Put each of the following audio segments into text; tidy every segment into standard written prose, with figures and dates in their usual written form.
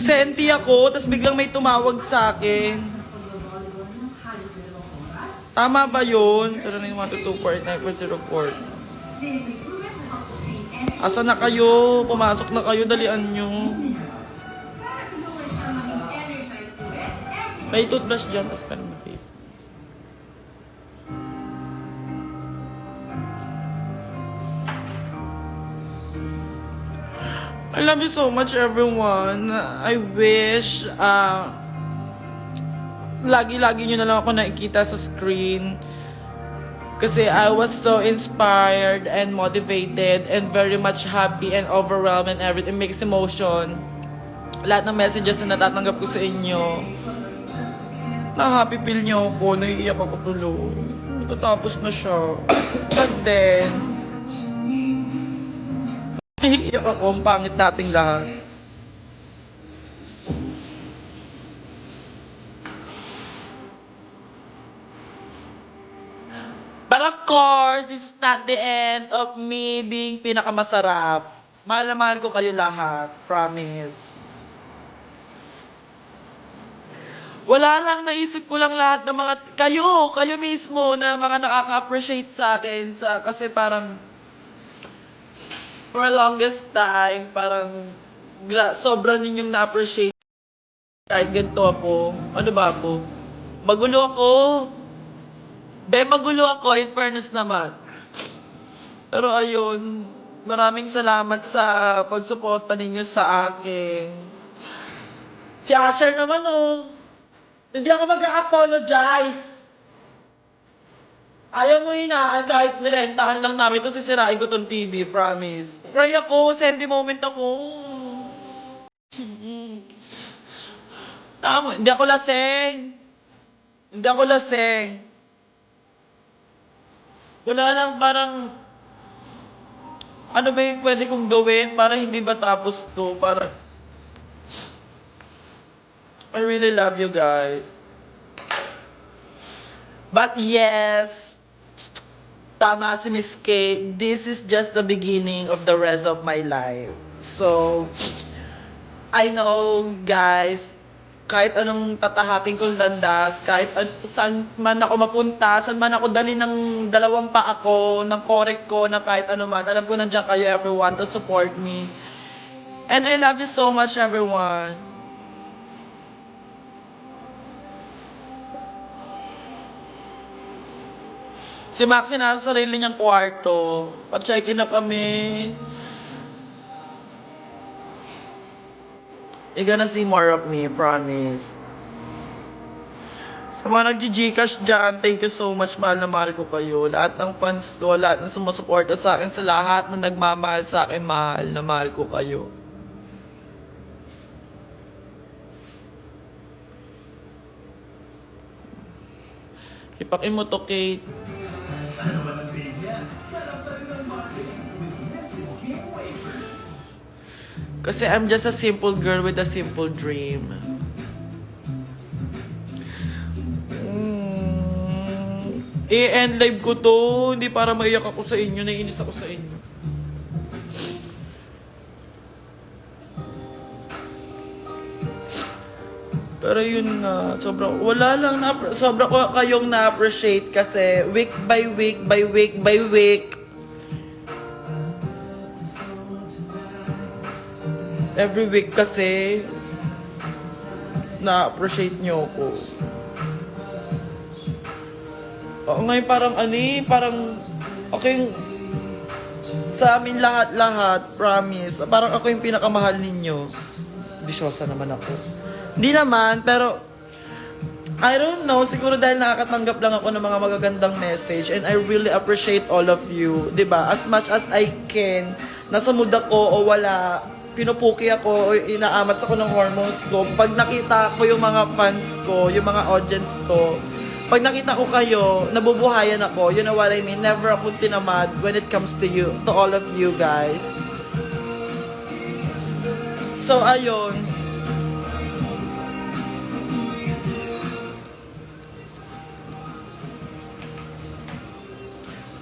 Senti ako, tapos biglang may tumawag sa akin. Tama ba yun? 0912-249-04. Asa na kayo? Pumasok na kayo, dalian nyo. May toothbrush dyan, tapos parang vape. I love you so much, everyone. I wish, lagi-lagi nyo na lang ako nakikita sa screen. Kasi I was so inspired and motivated and very much happy and overwhelmed and everything. Mixed emotion. Lahat ng messages na natatanggap ko sa inyo. Na-happy feel nyo ako. Naiiyak ako tuloy. Matatapos na siya. But then, naiiyak ako. Ang pangit nating lahat. But of course, this is not the end of me being pinakamasarap. Mahal na mahal ko kayo lahat. Promise. Wala lang, naisip ko lang lahat ng mga, kayo mismo na mga nakaka-appreciate sa akin. Kasi parang, for the longest time, parang, sobrang ninyong na-appreciate. Kahit ganito ako. Ano ba ako? Magulo ako. Magulo ako, in fairness naman. Pero ayun, maraming salamat sa pagsuporta ninyo sa akin. Si Asher naman, oh. Hindi ako mag-apologize. Ayaw mo hinaan kahit nirentahan lang namin ito, sisirain ko tong TV, promise. Cry ako, send moment ako. Tama, hindi ako laseng. Hindi ako laseng. Wala lang parang, ano ba yung pwede kong gawin para hindi ba tapos to? Para, I really love you guys. But yes, tama si Miss Kate, this is just the beginning of the rest of my life. So, I know guys, kahit anong tatahakin kong landas, kahit saan man ako mapunta, saan man ako dali ng dalawang pa ako, ng korek ko, na kahit ano man, alam ko nandiyan kayo everyone to support me. And I love you so much everyone. Si Maxi nasa sarili niyang kwarto. Pa-check-in na kami. You're gonna see more of me, promise. Sa mga nag-Gcash dyan, thank you so much, mahal na mahal ko kayo. Lahat ng fans ko, lahat ng sumusuporta sa akin, sa lahat na nagmamahal sa akin, mahal na mahal ko kayo. Ipakin mo to, Kate. Kasi I'm just a simple girl with a simple dream. I-end live ko to, hindi para maiyak ako sa inyo, naiinis ako sa inyo. Pero yun nga, sobra ko kayong na-appreciate kasi week by week, by week, by week, every week kasi, na-appreciate nyo ko. Oo, ngayon parang, okay, sa amin lahat, promise, parang ako yung pinakamahal ninyo. Bisyosa naman ako. Hindi naman, pero, I don't know, siguro dahil nakakatanggap lang ako ng mga magagandang message and I really appreciate all of you, 'di ba? As much as I can, nasa mood ako o wala, pinupuki ako o inaamat ako ng hormones ko. Pag nakita ko yung mga fans ko, yung mga audience ko, pag nakita ko kayo, nabubuhayan ako. You know what I mean? Never ako tinamad when it comes to you, to all of you guys. So, ayun.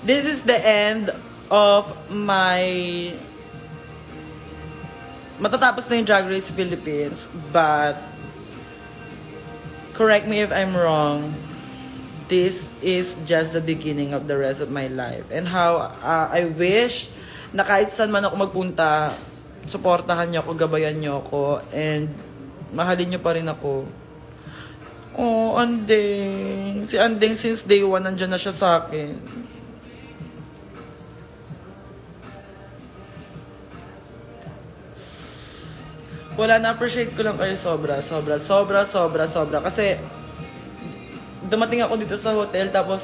This is the end of my matatapos na yung Drag Race Philippines, but correct me if I'm wrong, this is just the beginning of the rest of my life. And how I wish na kahit saan man ako magpunta, suportahan niyo ako, gabayan niyo ako, and mahalin niyo pa rin ako. Oh, Andeng. Si Andeng since day one, nandyan na siya sa akin. Wala, na-appreciate ko lang kayo sobra. Kasi, dumating ako dito sa hotel, tapos,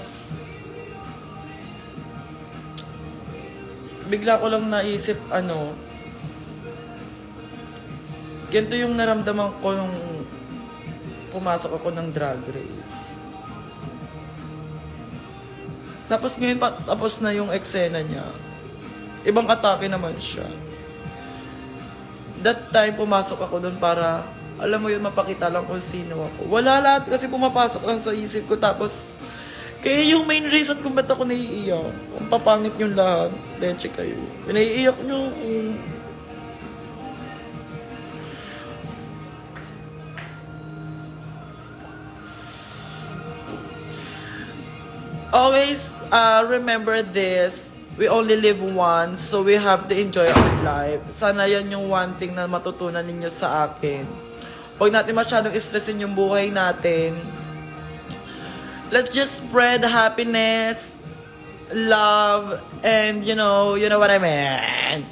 bigla ko lang naisip, ganito yung naramdaman ko nung pumasok ako ng Drag Race. Tapos ngayon, tapos na yung eksena niya. Ibang atake naman siya. That time, pumasok ako doon para, alam mo yun, mapakita lang kung sino ako. Wala lahat kasi pumapasok lang sa isip ko. Tapos, kaya yung main reason kung ba't ako naiiyak, kung papangit yung lahat, leche kayo. Naiiyak nyo kung... Always remember this. We only live once, so we have to enjoy our life. Sana yan yung one thing na matutunan ninyo sa akin. Huwag natin masyadong stressin yung buhay natin. Let's just spread happiness, love, and you know what I mean.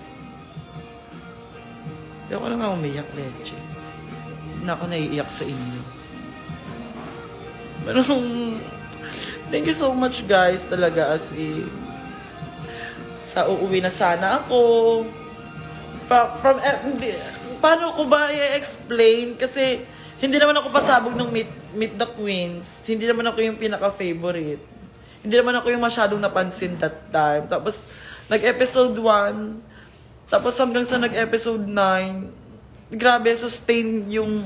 Hindi ako lang umiyak, leche. Hindi na ako naiiyak sa inyo. Pero, thank you so much guys talaga as in. Sa uuwi na sana ako. Paano ko ba i-explain? Kasi hindi naman ako pasabog ng Meet the Queens. Hindi naman ako yung pinaka-favorite. Hindi naman ako yung masyadong napansin that time. Tapos nag-episode 1. Tapos hanggang sa nag-episode 9. Grabe, sustain yung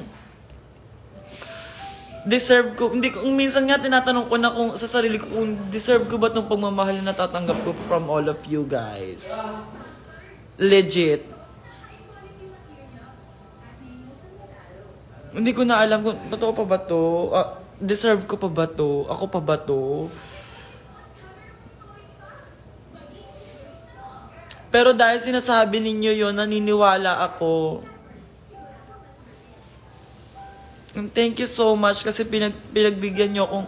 deserve ko. Hindi ko, minsan nga tinatanong ko na kung sa sarili ko kung deserve ko ba itong pagmamahal na natatanggap ko from all of you guys. Legit. Hindi ko na alam kung totoo pa ba to. Deserve ko pa ba to? Ako pa ba to? Pero dahil sinasabi ninyo yon, naniniwala ako. Thank you so much kasi pinagbigyan nyo kung,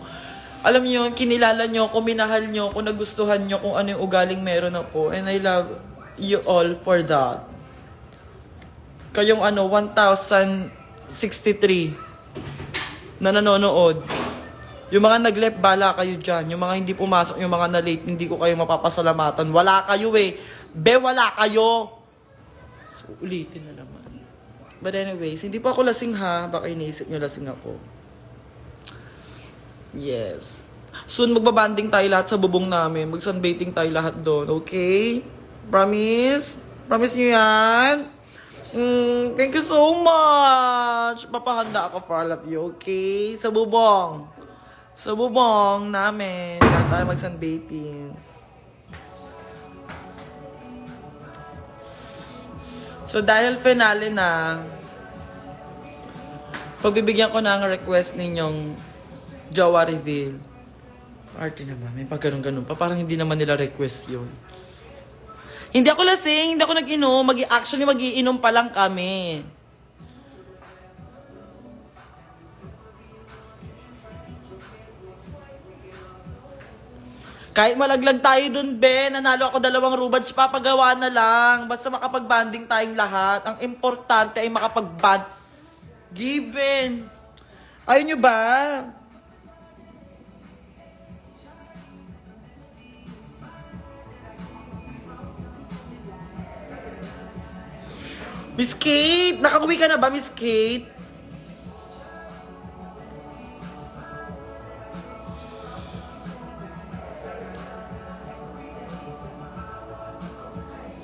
alam nyo, kinilala nyo ako, minahal nyo ako, nagustuhan nyo kung ano yung ugaling meron ako. And I love you all for that. Kayong 1,063 na nanonood. Yung mga nag-left, bala kayo dyan. Yung mga hindi pumasok, yung mga na-late, hindi ko kayo mapapasalamatan. Wala kayo eh. Wala kayo. So, ulitin na naman. But anyways, hindi pa ako lasing ha. Baka iniisip nyo lasing ako. Yes. Soon magbabanding tayo lahat sa bubong namin. Mag-sunbathing tayo lahat doon. Okay? Promise? Promise nyo yan? Thank you so much. Papahanda ako for all of you. Okay? Sa bubong. Sa bubong namin. Lahat tayo mag-sunbathing. So, dahil finale na, pagbibigyan ko na ang request ninyong jowa reveal. Arte naman, may pagganong-ganon pa. Parang hindi naman nila request yun. Hindi ako lasing, hindi ako nag-inom. Actually, mag-iinom pa lang kami. Kahit malaglag tayo dun, Ben, nanalo ako 2 rubats, papagawa na lang. Basta makapag-banding tayong lahat. Ang importante ay makapag-band. Given. Ayaw nyo ba? Miss Kate! Nakauwi ka na ba, Miss Kate?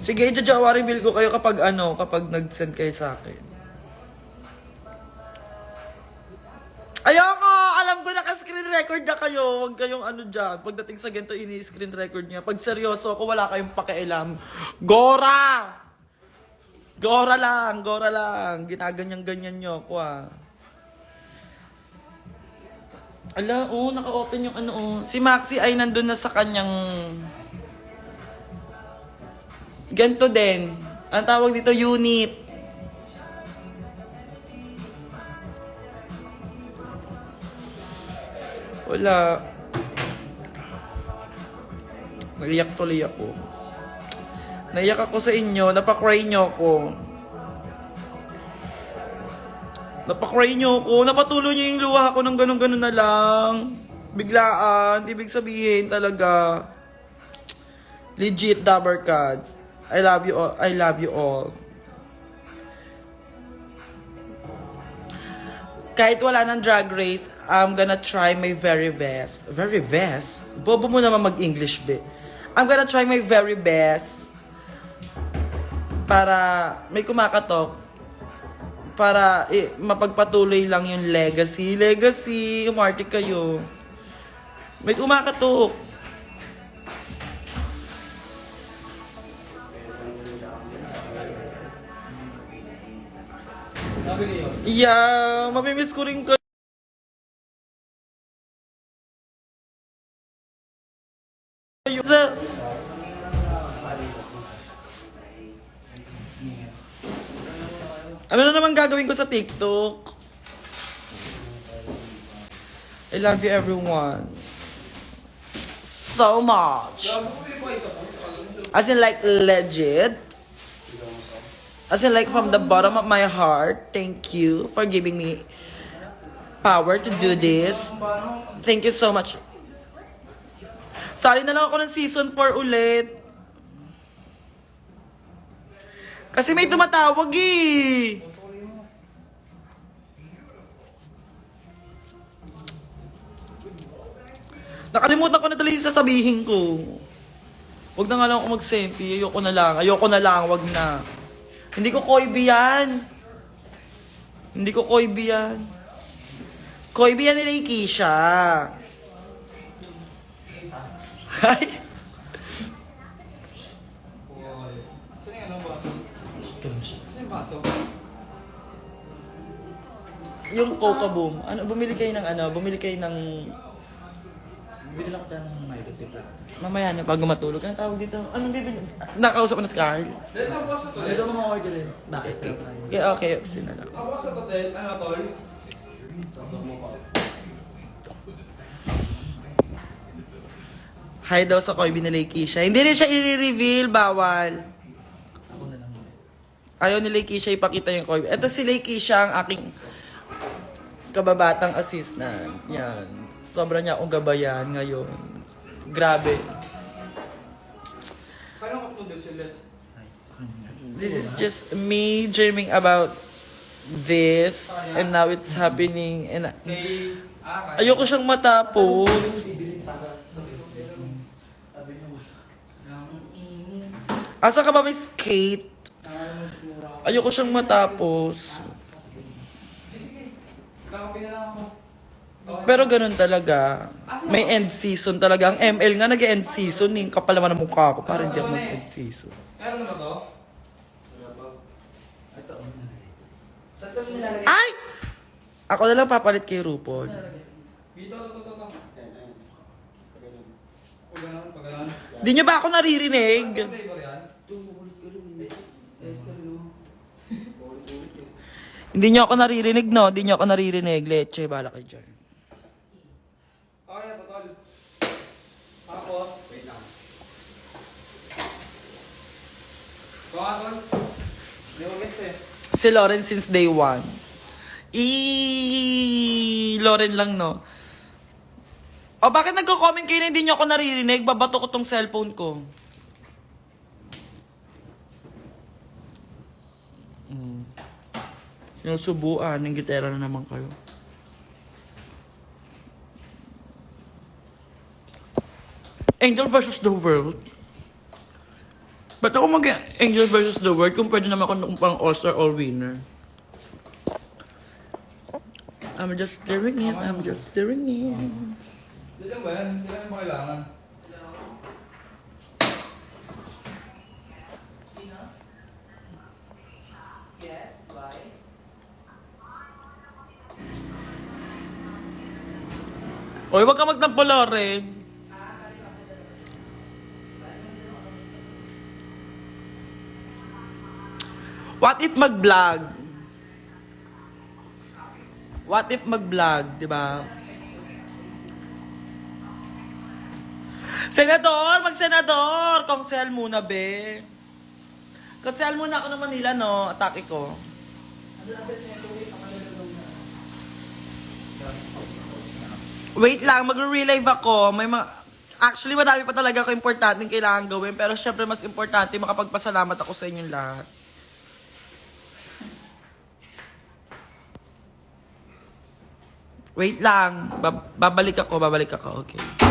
Sige, i-jowa reveal ko kayo kapag nag-send kayo sa akin. Ayoko! Alam ko naka-screen record na kayo. Huwag kayong dyan. Pagdating sa ganito, ini-screen record niya. Pag seryoso ako, wala kayong pakialam. Gora! Gora lang, gora lang. Ginaganyan-ganyan nyo ako ah. Ala, naka-open yung ano Si Maxi ay nandun na sa kanyang... Ganto din. Ang tawag dito, unit. Wala. Naiyak tuloy ako. Naiyak ako sa inyo. Napakray nyo ako. Napakray nyo ako. Napatuloy nyo yung luha ko ng ganun-ganun na lang. Biglaan. Ibig sabihin talaga. Legit, Dabber Cats. I love you all. I love you all. Kahit wala ng drag race, I'm gonna try my very best. Very best? Bobo mo naman mag-English, be. I'm gonna try my very best para may kumakatok. Para mapagpatuloy lang yung legacy. Legacy, umarte kayo. May kumakatok. Yeah, mamimiss ko rin kayo. Ano na naman gagawin ko sa TikTok? I love you everyone. So much. As in like legit. As in like from the bottom of my heart. Thank you for giving me power to do this. Thank you so much. Sali na lang ako ng season 4 ulit. Kasi may tumatawag eh. Nakalimutan ko na talaga yung sasabihin ko. Huwag na nga lang ako mag-sempi. Ayoko na lang. Wag na. Hindi ko koibi yan. Koibi yan nila yung Keisha. Hi. Yung Coca Boom. Bumili kayo ng Bili lang tayo ng Milo, tipo. mamaya na bago matulog. Anong tawag dito? Anong bibili? Nakausap mo na si Carl? Ito mo ma-order din. Bakit? Okay, na lang. Ako sa hotel, tol? Hi daw sa Koy, binili Keisha. Hindi rin siya i-reveal, bawal. Ako na lang. Ayaw ni Keisha ipakita yung Koy. Ito si Keisha, ang aking kababatang assistant. Yan. Sobra niya akong gabayan ngayon. Grabe. Kaya ko to ulit. Ay, sa kanya. This is just me dreaming about this. And now it's happening. And Kay... ayoko siyang matapos. Asa ka ba may skate? Ayoko siyang matapos. Kakapin na lang ako. Pero ganun talaga. May end season talaga. Ang ML nga nag-end season. Yung kapal naman ng mukha ko. Parang hindi ako mag-end season. Meron na ba to? Ito. Saan ito nilalagay? Ay! Ako na lang papalit kay RuPaul. Dito, to. Pag-ganon. Di nyo ba ako naririnig? Ano flavor yan? Hindi nyo ako naririnig, no? Hindi nyo ako naririnig. Leche, bala kayo dyan. Okay na to, tol. Tapos, wait lang. Tol. Hindi ko gets eh. Si Lauren since day one. Lauren lang, no? O, bakit nagko-comment kayo na hindi nyo ako naririnig? Babato ko tong cellphone ko. Sinusubuan, ng gitara na naman kayo. Angel versus the World. Ba't ako mag-Angel versus the World kung pwede naman ako pang All-Star or Winner? I'm just doing it. Hindi lang ba yan? Hindi lang ba kailangan? Uy, wag ka magtampo, Loren. What if mag-vlog? What if mag-vlog, di ba? Senador! Mag-senador! Konsel muna, be. Konsel muna ako ng Manila, no? Atake ko. Wait lang, mag-relive ako. Actually, madami pa talaga ako importanteng kailangan gawin. Pero syempre, mas importante, makapagpasalamat ako sa inyong lahat. Wait lang. Babalik ako. Okay.